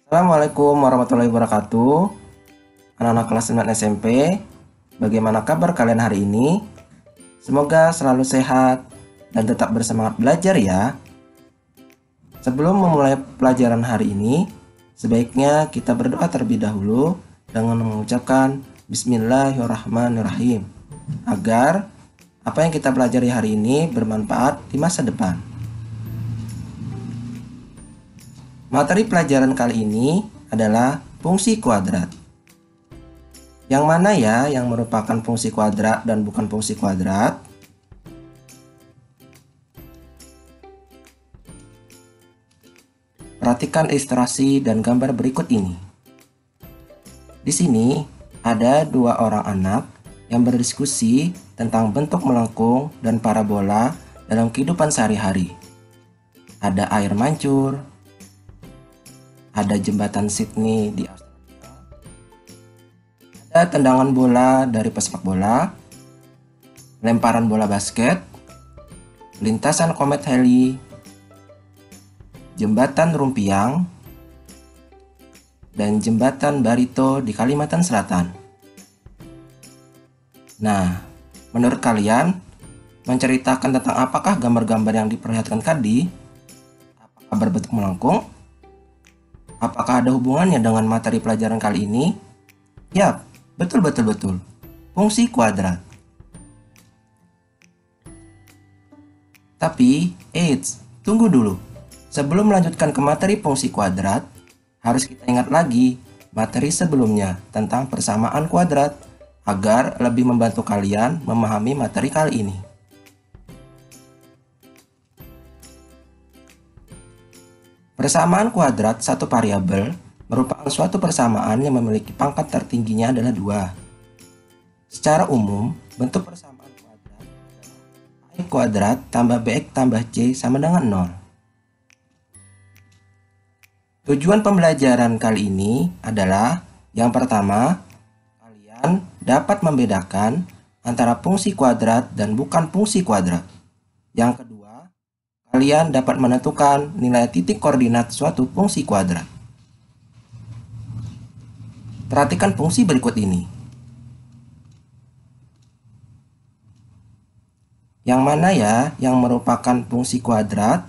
Assalamualaikum warahmatullahi wabarakatuh. Anak-anak kelas 9 SMP, bagaimana kabar kalian hari ini? Semoga selalu sehat dan tetap bersemangat belajar ya. Sebelum memulai pelajaran hari ini, sebaiknya kita berdoa terlebih dahulu dengan mengucapkan Bismillahirrahmanirrahim agar apa yang kita pelajari hari ini bermanfaat di masa depan. Materi pelajaran kali ini adalah fungsi kuadrat. Yang mana ya yang merupakan fungsi kuadrat dan bukan fungsi kuadrat? Perhatikan ilustrasi dan gambar berikut ini. Di sini ada dua orang anak yang berdiskusi tentang bentuk melengkung dan parabola dalam kehidupan sehari-hari. Ada air mancur, ada jembatan Sydney di Australia, ada tendangan bola dari pesepak bola, lemparan bola basket, lintasan komet Halley, jembatan Rumpiang, dan jembatan Barito di Kalimantan Selatan. Nah, menurut kalian, menceritakan tentang apakah gambar-gambar yang diperlihatkan tadi? Apakah berbentuk melengkung? Apakah ada hubungannya dengan materi pelajaran kali ini? Yap, betul. Fungsi kuadrat. Tapi, tunggu dulu. Sebelum melanjutkan ke materi fungsi kuadrat, harus kita ingat lagi materi sebelumnya tentang persamaan kuadrat agar lebih membantu kalian memahami materi kali ini. Persamaan kuadrat satu variabel merupakan suatu persamaan yang memiliki pangkat tertingginya adalah 2. Secara umum, bentuk persamaan kuadrat adalah A kuadrat tambah BX tambah C sama dengan 0. Tujuan pembelajaran kali ini adalah yang pertama, kalian dapat membedakan antara fungsi kuadrat dan bukan fungsi kuadrat. Yang kedua, kalian dapat menentukan nilai titik koordinat suatu fungsi kuadrat. Perhatikan fungsi berikut ini. Yang mana ya yang merupakan fungsi kuadrat?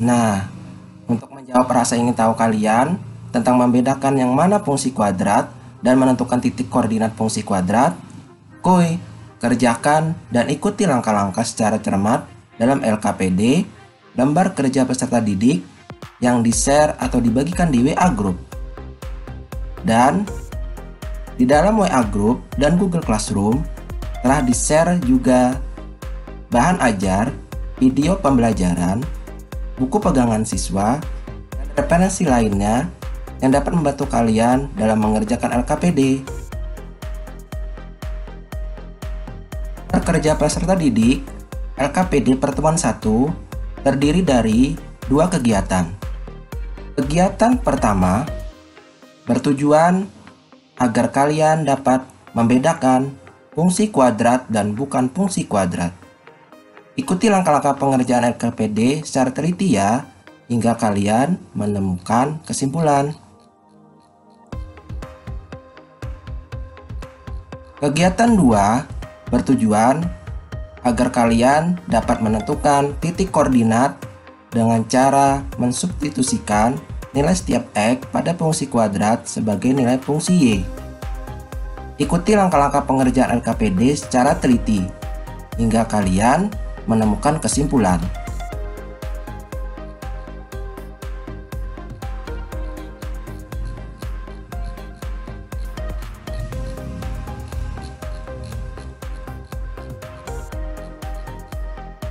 Nah, untuk menjawab rasa ingin tahu kalian tentang membedakan yang mana fungsi kuadrat dan menentukan titik koordinat fungsi kuadrat, kerjakan dan ikuti langkah-langkah secara cermat dalam LKPD, lembar kerja peserta didik, yang di-share atau dibagikan di WA Group. Dan di dalam WA Group dan Google Classroom telah di-share juga bahan ajar, video pembelajaran, buku pegangan siswa, dan referensi lainnya yang dapat membantu kalian dalam mengerjakan LKPD. Kerja peserta didik LKPD Pertemuan 1 terdiri dari 2 kegiatan. Kegiatan pertama bertujuan agar kalian dapat membedakan fungsi kuadrat dan bukan fungsi kuadrat. Ikuti langkah-langkah pengerjaan LKPD secara teliti ya, hingga kalian menemukan kesimpulan. Kegiatan 2 bertujuan agar kalian dapat menentukan titik koordinat dengan cara mensubstitusikan nilai setiap X pada fungsi kuadrat sebagai nilai fungsi Y. Ikuti langkah-langkah pengerjaan LKPD secara teliti hingga kalian menemukan kesimpulan.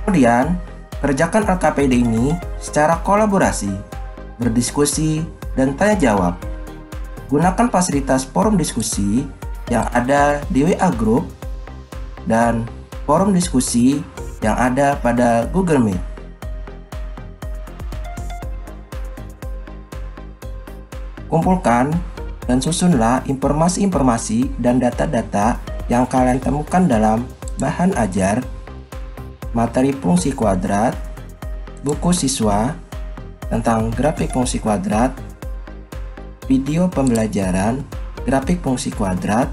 Kemudian, kerjakan LKPD ini secara kolaborasi, berdiskusi, dan tanya jawab. Gunakan fasilitas forum diskusi yang ada di WA Group dan forum diskusi yang ada pada Google Meet. Kumpulkan dan susunlah informasi-informasi dan data-data yang kalian temukan dalam bahan ajar, materi fungsi kuadrat, buku siswa tentang grafik fungsi kuadrat, video pembelajaran grafik fungsi kuadrat,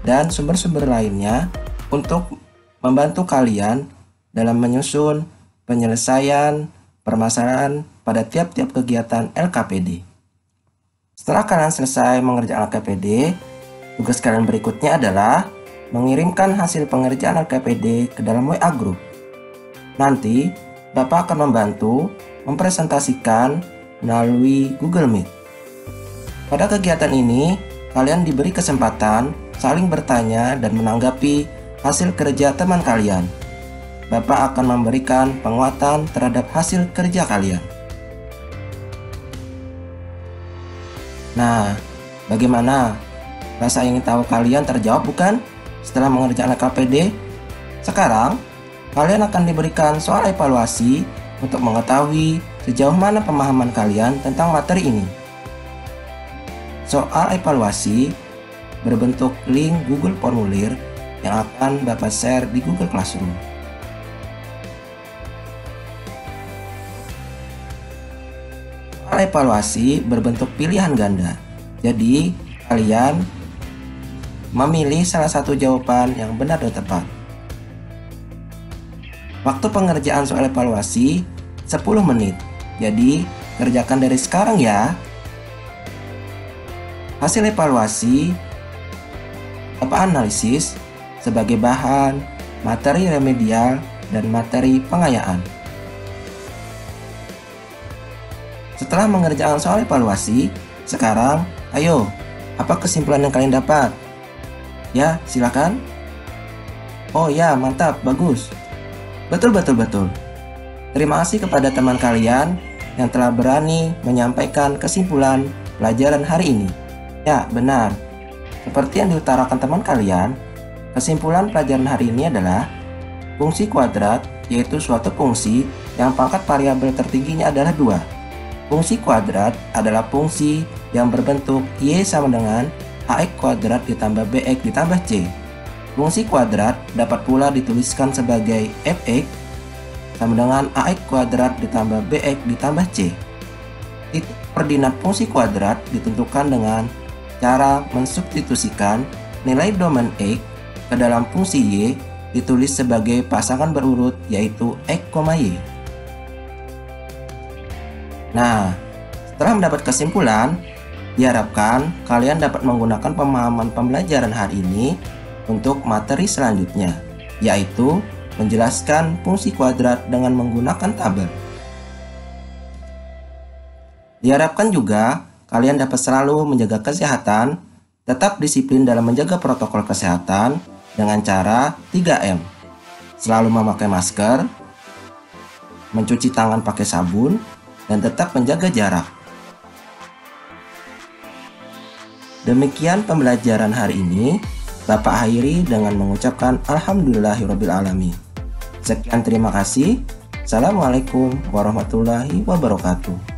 dan sumber-sumber lainnya untuk membantu kalian dalam menyusun penyelesaian permasalahan pada tiap-tiap kegiatan LKPD. Setelah kalian selesai mengerjakan LKPD, tugas kalian berikutnya adalah mengirimkan hasil pengerjaan LKPD ke dalam WA Group. Nanti, Bapak akan membantu mempresentasikan melalui Google Meet. Pada kegiatan ini, kalian diberi kesempatan saling bertanya dan menanggapi hasil kerja teman kalian. Bapak akan memberikan penguatan terhadap hasil kerja kalian. Nah, bagaimana? Rasa ingin tahu kalian terjawab bukan? Setelah mengerjakan LKPD, sekarang kalian akan diberikan soal evaluasi untuk mengetahui sejauh mana pemahaman kalian tentang materi ini. Soal evaluasi berbentuk link Google Formulir yang akan Bapak share di Google Classroom. Soal evaluasi berbentuk pilihan ganda. Jadi, kalian memilih salah satu jawaban yang benar dan tepat. Waktu pengerjaan soal evaluasi 10 menit. Jadi, kerjakan dari sekarang ya. Hasil evaluasi Bapak analisis sebagai bahan materi remedial dan materi pengayaan. Setelah mengerjakan soal evaluasi, sekarang ayo, apa kesimpulan yang kalian dapat? Ya, silakan. Oh ya, mantap, bagus. Betul. Terima kasih kepada teman kalian yang telah berani menyampaikan kesimpulan pelajaran hari ini. Ya, benar. Seperti yang diutarakan teman kalian, kesimpulan pelajaran hari ini adalah fungsi kuadrat, yaitu suatu fungsi yang pangkat variabel tertingginya adalah 2. Fungsi kuadrat adalah fungsi yang berbentuk Y sama dengan AX kuadrat ditambah BX ditambah C. Fungsi kuadrat dapat pula dituliskan sebagai Fx sama dengan AX kuadrat ditambah BX ditambah C. Titik koordinat fungsi kuadrat ditentukan dengan cara mensubstitusikan nilai domain X ke dalam fungsi Y ditulis sebagai pasangan berurut yaitu X, Y. Nah, setelah mendapat kesimpulan, diharapkan kalian dapat menggunakan pemahaman pembelajaran hari ini untuk materi selanjutnya, yaitu menjelaskan fungsi kuadrat dengan menggunakan tabel. Diharapkan juga kalian dapat selalu menjaga kesehatan, tetap disiplin dalam menjaga protokol kesehatan dengan cara 3M. Selalu memakai masker, mencuci tangan pakai sabun, dan tetap menjaga jarak. Demikian pembelajaran hari ini. Bapak akhiri dengan mengucapkan Alhamdulillahirrabbilalamin. Sekian, terima kasih. Assalamualaikum warahmatullahi wabarakatuh.